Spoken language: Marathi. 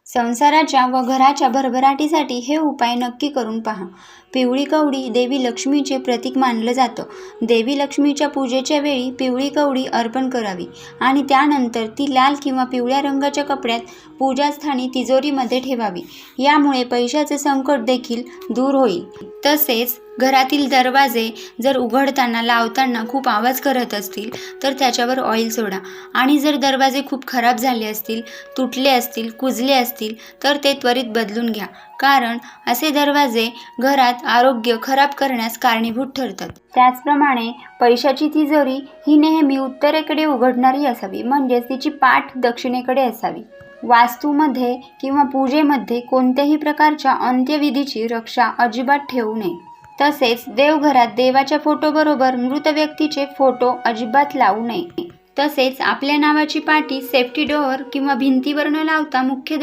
संसाराच्या व घराच्या भरभराटीसाठी हे उपाय नक्की करून पहा. पिवळी कवडी देवी लक्ष्मीचे प्रतीक मानलं जातं. देवी लक्ष्मीच्या पूजेच्या वेळी पिवळी कवडी अर्पण करावी आणि त्यानंतर ती लाल किंवा पिवळ्या रंगाच्या कपड्यात पूजास्थानी तिजोरीमध्ये ठेवावी. यामुळे पैशाचे संकट देखील दूर होईल. तसेच घरातील दरवाजे जर उघडताना लावताना खूप आवाज करत असतील तर त्याच्यावर ऑइल सोडा आणि जर दरवाजे खूप खराब झाले असतील, तुटले असतील, कुजले असतील तर ते त्वरित बदलून घ्या. कारण असे दरवाजे घरात आरोग्य खराब करण्यास कारणीभूत ठरतात. त्याचप्रमाणे पैशाची तिजोरी ही नेहमी उत्तरेकडे उघडणारी असावी, म्हणजेच तिची पाठ दक्षिणेकडे असावी. वास्तूमध्ये किंवा पूजेमध्ये कोणत्याही प्रकारच्या अंत्यविधीची रक्षा अजिबात ठेवू नये. तसेच देवघरात देवाच्या फोटोबरोबर मृत व्यक्तीचे फोटो अजिबात लावू नये. तसेच आपल्या नावाची पाटी सेफ्टी डोअर किंवा भिंतीवर न लावता मुख्य